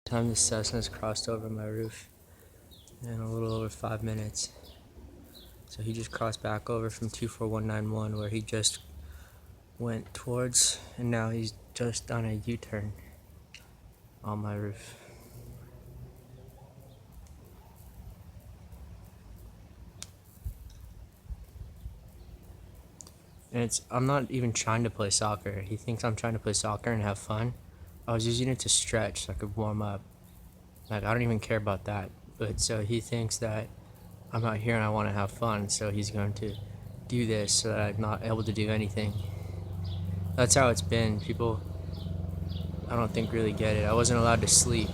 Time the Cessna's crossed over my roof in a little over 5 minutes. So he just crossed back over from 24191 where he just went towards, and now he's just done a U-turn on my roof. And I'm not even trying to play soccer. He thinks I'm trying to play soccer and have fun. I was using it to stretch so I could warm up. Like, I don't even care about that. But so he thinks that I'm out here and I want to have fun, so he's going to do this so that I'm not able to do anything. That's how it's been. People, I don't think, really get it. I wasn't allowed to sleep.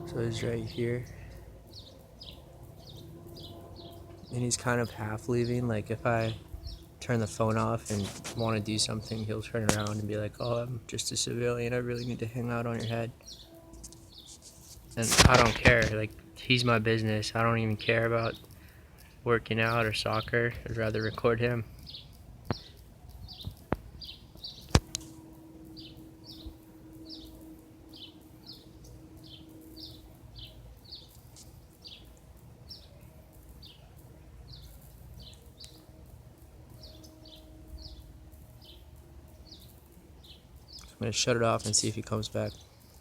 So he's right here. And he's kind of half leaving. Like, if I turn the phone off and want to do something, he'll turn around and be like, "Oh, I'm just a civilian. I really need to hang out on your head." And I don't care. Like, he's my business. I don't even care about working out or soccer. I'd rather record him. I'm gonna shut it off and see if he comes back.